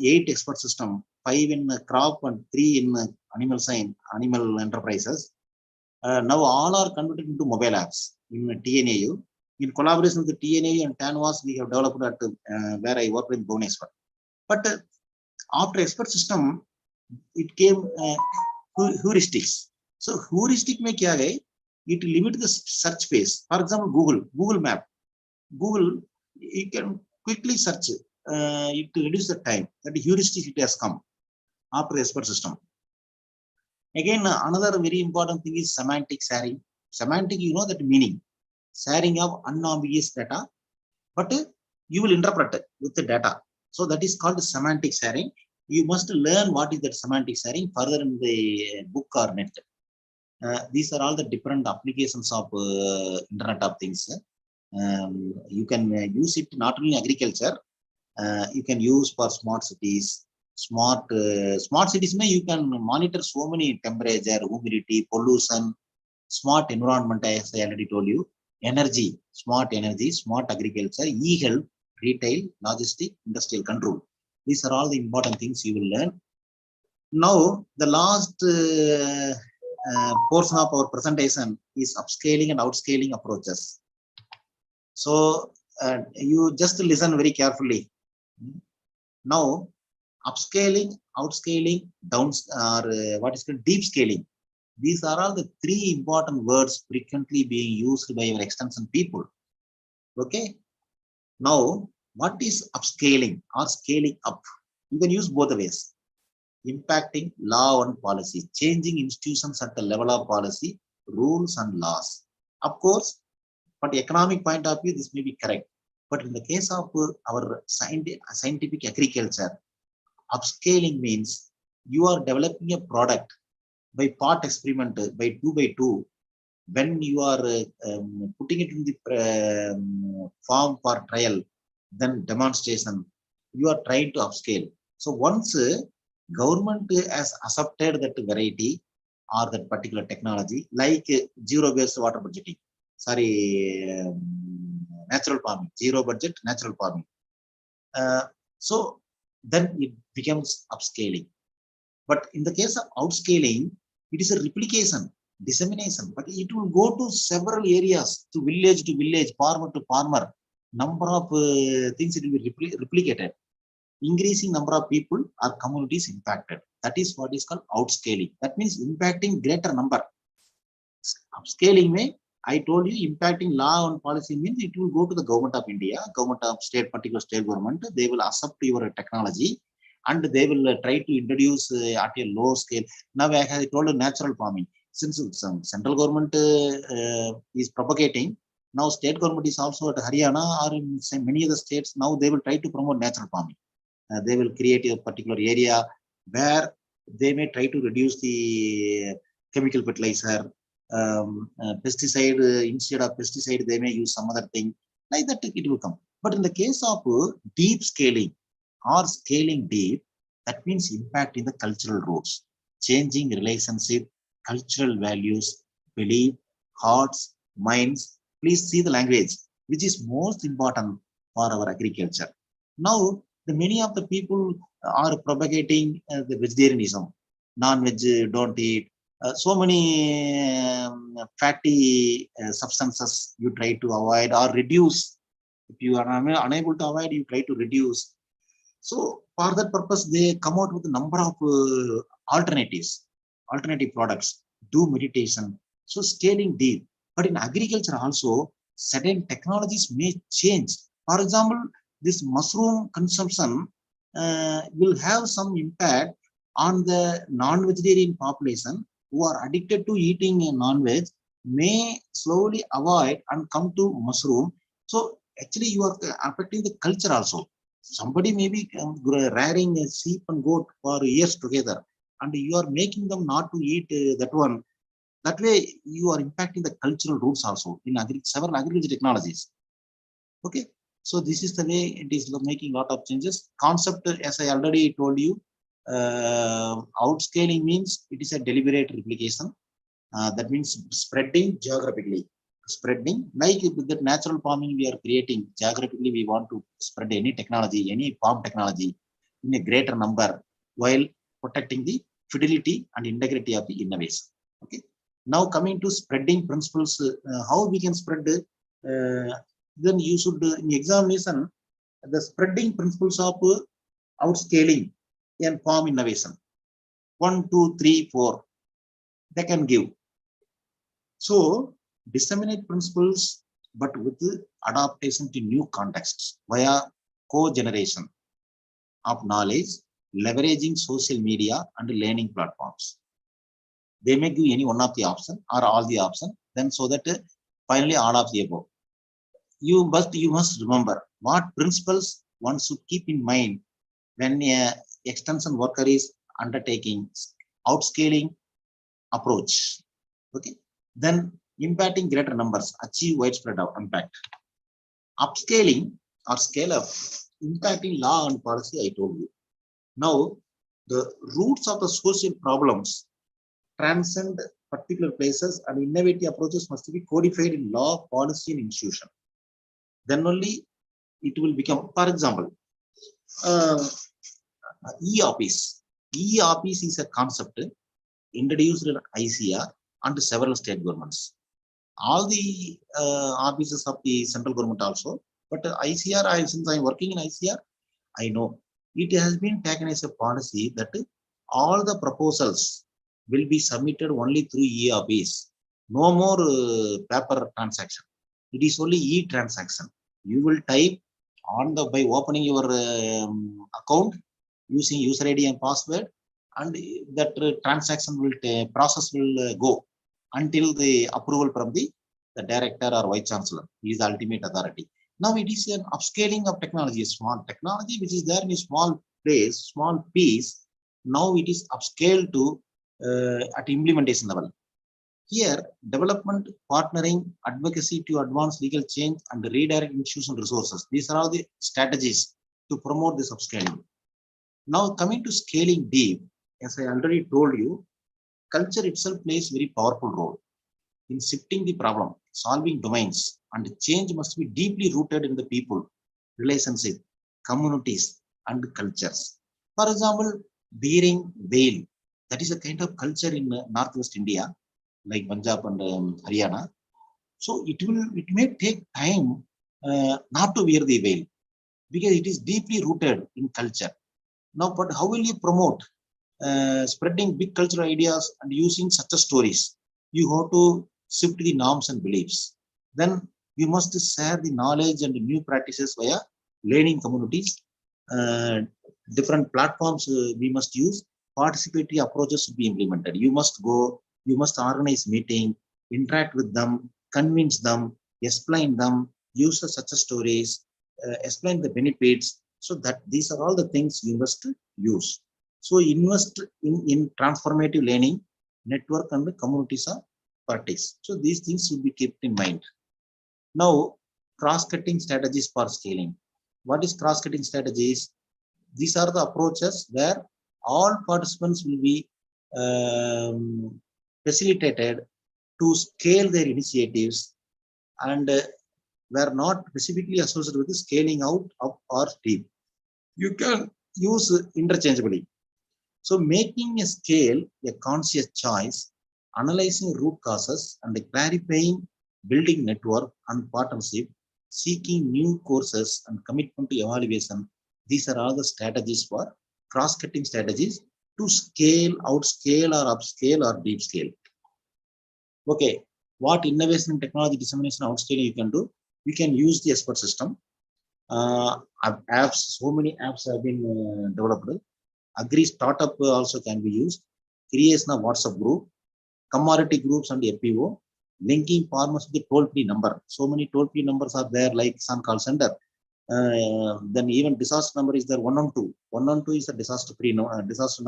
8 expert system, 5 in crop and 3 in animal enterprises. Now all are converted into mobile apps in TNAU. In collaboration with the TNAU and Tanvas, we have developed at where I work with Bhubaneswar. But after expert system, it came heuristics. So heuristic में क्या है? It limit the search space. For example, Google Map. Google, you can quickly search it to reduce the time. That heuristic it has come after expert system. Again, another very important thing is semantic sharing. Semantic, you know that meaning. Sharing of unambiguous data, but you will interpret it with the data. So that is called semantic sharing. You must learn what is that semantic sharing further in the book or net. These are all the different applications of Internet of Things. You can use it not only in agriculture, you can use for smart cities. Smart cities may you can monitor so many temperature, humidity, pollution, smart environment, as I already told you, energy, smart agriculture, e-health, retail, logistic, industrial control. These are all the important things you will learn. Now, the last portion of our presentation is upscaling and outscaling approaches. So you just listen very carefully. Now, upscaling, outscaling, what is called deep scaling. These are all the 3 important words frequently being used by our extension people. Okay. Now, what is upscaling or scaling up? You can use both the ways. Impacting law and policy, changing institutions at the level of policy, rules and laws. Of course, from the economic point of view, this may be correct. But in the case of our scientific agriculture, upscaling means you are developing a product by part experiment, by 2 by 2. When you are putting it in the farm for trial, then demonstration, you are trying to upscale. So once government has accepted that variety or that particular technology, like zero-based water budgeting, natural farming, zero budget, natural farming. So then it becomes upscaling. But in the case of outscaling, it is a replication, dissemination, but it will go to several areas, to village, farmer to farmer. Number of things it will be replicated. Increasing number of people or communities impacted. That is what is called outscaling. That means impacting greater number. Upscaling may, I told you, impacting law and policy means it will go to the government of India, government of state, particular state government. They will accept your technology and they will try to introduce at a low scale. Now, as I told you, natural farming. Since some central government is propagating, now state government is also at Haryana or in many other states. Now they will try to promote natural farming. They will create a particular area where they may try to reduce the chemical fertilizer, pesticide. Instead of pesticide, they may use some other thing. Like that, it will come. But in the case of deep scaling or scaling deep, that means impact in the cultural roots, changing relationship, cultural values, belief, hearts, minds. Please see the language, which is most important for our agriculture. Now, many of the people are propagating the vegetarianism, non-veg don't eat. So many fatty substances you try to avoid or reduce. If you are unable to avoid, you try to reduce. So for that purpose, they come out with a number of alternative products, do meditation. So scaling deep. But in agriculture also, certain technologies may change. For example, this mushroom consumption will have some impact on the non-vegetarian population who are addicted to eating non-veg may slowly avoid and come to mushroom. So actually you are affecting the culture also. Somebody may be rearing a sheep and goat for years together, and you are making them not to eat that one. That way you are impacting the cultural roots also in several agriculture technologies. Okay, so this is the way it is making a lot of changes. Concept, as I already told you, outscaling means it is a deliberate replication. That means spreading geographically. Spreading, like with the natural farming we are creating, geographically we want to spread any technology, any farm technology in a greater number while protecting the fidelity and integrity of the innovation. Okay. Now coming to spreading principles, how we can spread, then you should, in examination, the spreading principles of outscaling and farm innovation. 1, 2, 3, 4, they can give. So disseminate principles, but with adaptation to new contexts via co-generation of knowledge, leveraging social media and learning platforms. They may give any one of the option or all the option, then so that finally all of the above. You must remember what principles one should keep in mind when a extension worker is undertaking outscaling approach. Okay, then impacting greater numbers, achieve widespread impact. Upscaling or scale up, impacting law and policy, I told you. Now, the roots of the social problems transcend particular places, and innovative approaches must be codified in law, policy, and institution. Then only it will become, for example, e-office. E-office is a concept introduced in ICAR and several state governments. All the offices of the central government also, but ICR, since I'm working in ICR, I know it has been taken as a policy that all the proposals will be submitted only through e-office. No more paper transaction. It is only e-transaction. You will type on the, by opening your account using user ID and password, and that transaction will process will go until the approval from the director or vice chancellor. He is the ultimate authority. Now it is an upscaling of technology, a small technology which is there in a small place, small piece. Now it is upscaled to at implementation level. Here, development, partnering, advocacy to advance legal change, and redirect institutional resources. These are all the strategies to promote this upscaling. Now coming to scaling deep, as I already told you, culture itself plays a very powerful role in shifting the problem, solving domains, and change must be deeply rooted in the people, relationship, communities, and cultures. For example, bearing veil, that is a kind of culture in Northwest India, like Punjab and Haryana. So it may take time not to wear the veil because it is deeply rooted in culture. Now, but how will you promote spreading big cultural ideas and using such stories? You have to shift the norms and beliefs. Then you must share the knowledge and new practices via learning communities. Different platforms we must use. Participatory approaches should be implemented. You must go, you must organize meeting, interact with them, convince them, explain them, use such stories, explain the benefits. So that these are all the things you must use. So invest in transformative learning, network, and the communities of practice. So these things should be kept in mind. Now, cross-cutting strategies for scaling. What is cross-cutting strategies? These are the approaches where all participants will be facilitated to scale their initiatives and were not specifically associated with the scaling out of or deep. You can use interchangeably. So making a scale a conscious choice, analyzing root causes and clarifying, building network and partnership, seeking new courses and commitment to evaluation. These are all the strategies for cross-cutting strategies to scale, outscale, or upscale, or deep scale. Okay, what innovation and technology dissemination outscaling you can do? We can use the expert system. Apps, so many apps have been developed. Agri startup also can be used. Creation of WhatsApp group, commodity groups and FPO, linking farmers with the toll-free number. So many toll-free numbers are there, like Sun Call Center. Then even disaster number is there, 112. 112 is a disaster-free disaster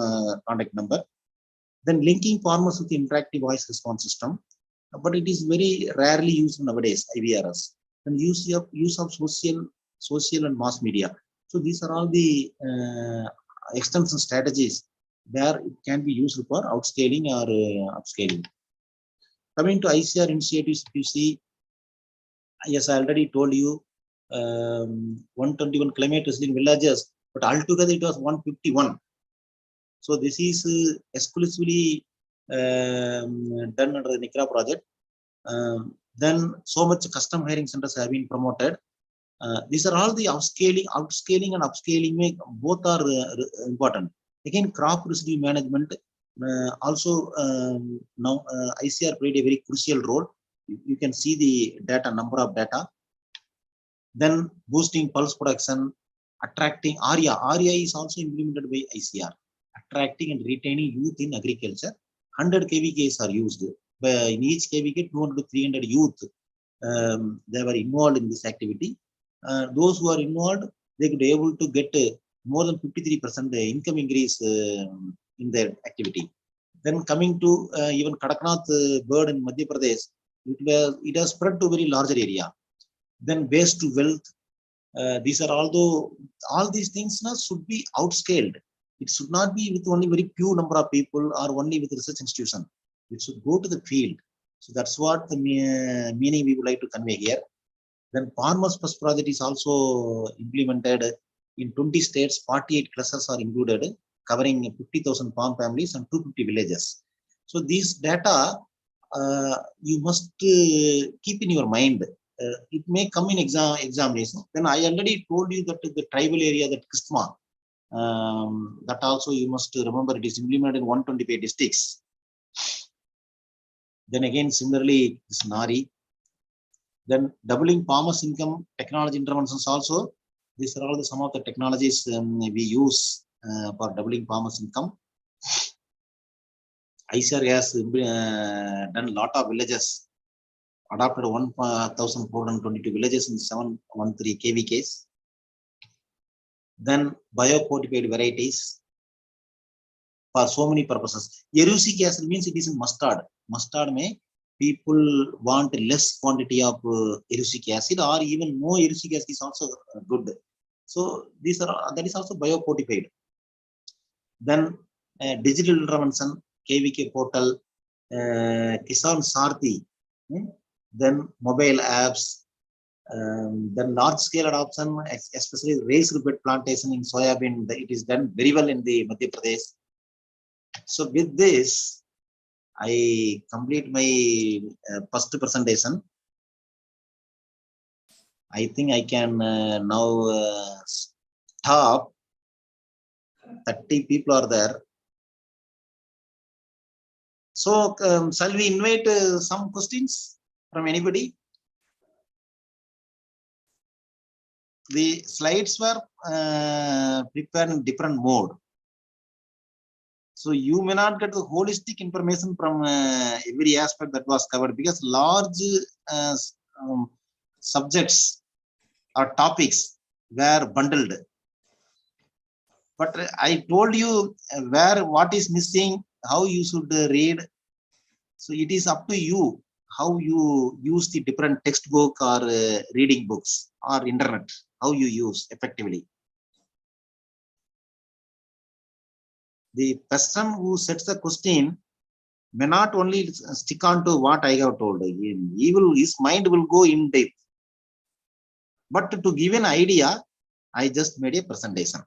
contact number. Then linking farmers with the interactive voice response system, but it is very rarely used nowadays, IVRS. Then use of social and mass media. So these are all the extension strategies where it can be used for outscaling or upscaling. Coming to ICR initiatives, you see, yes, I already told you 121 climate resilient villages, but altogether it was 151. So this is exclusively done under the NICRA project. Then so much custom hiring centers have been promoted. These are all the outscaling and upscaling. Both are important. Again, crop residue management also now ICR played a very crucial role. You can see the data, number of data. Then boosting pulse production, attracting ARIA. ARIA is also implemented by ICR. Attracting and retaining youth in agriculture. 100 KVKs are used. In each KVK, 200 to 300 youth they were involved in this activity. Those who are involved, they could be able to get more than 53% income increase in their activity. Then coming to even Kadaknath bird in Madhya Pradesh, it has spread to a very larger area. Then waste to wealth. These are all these things now should be outscaled. It should not be with only very few number of people or only with research institution. It should go to the field. So that's what the meaning we would like to convey here. Then Farmers First project is also implemented in 20 states. 48 clusters are included, covering 50,000 farm families and 250 villages. So these data you must keep in your mind. It may come in examination. Then I already told you that the tribal area, that Kistma, that also you must remember, it is implemented in 125 districts. Then again, similarly, this NARI. Then doubling farmers' income, technology interventions also. These are all some of the technologies we use for doubling farmers' income. ICAR has done a lot of villages, adopted 1,422 villages in 713 KVKs. Then biofortified varieties for so many purposes. Erucic acid means it is in mustard. Mustard may people want less quantity of erucic acid, or even more erucic acid is also good. So these are, that is also biofortified. Then digital intervention, KVK portal, Kisan Sarthi, then mobile apps, then large scale adoption, especially raised bed plantation in soybean. It is done very well in the Madhya Pradesh. So with this, I complete my first presentation. I think I can now stop. 30 people are there. So shall we invite some questions from anybody? The slides were prepared in different mode. So you may not get the holistic information from every aspect that was covered, because large subjects or topics were bundled. But I told you what is missing, how you should read. So it is up to you how you use the different textbook or reading books or internet, how you use effectively. The person who sets the question may not only stick on to what I have told him, his mind will go in depth. But to give an idea, I just made a presentation.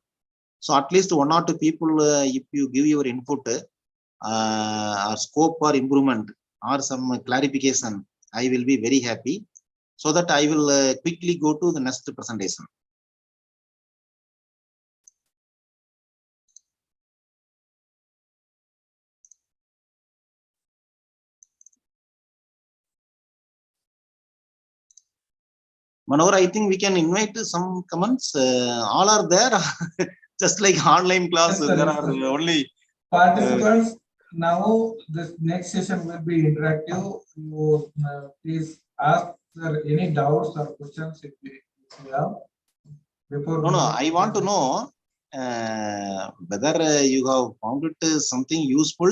So at least one or two people, if you give your input, or scope for improvement or some clarification, I will be very happy, so that I will quickly go to the next presentation. Manohar, I think we can invite some comments. All are there. just like online class, Yes, sir, there yes, are sir. only Participants, now this next session will be interactive. You please ask sir any doubts or questions if you have before. no, moving I to want the to next know whether you have found it something useful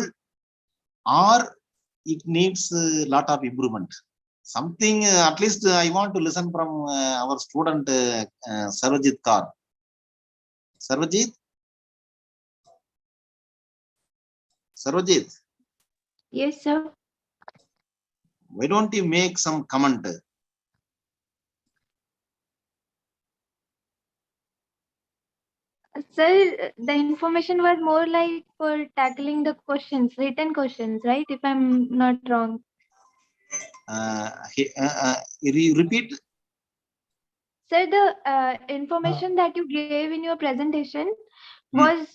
or it needs a lot of improvement. Something at least I want to listen from our student Sarvajit Kar. Sarvajit? Sarvajit, Yes, sir. why don't you make some comment? Sir, the information was more like for tackling the questions, written questions, right? If I'm not wrong. Repeat. Sir, the information that you gave in your presentation was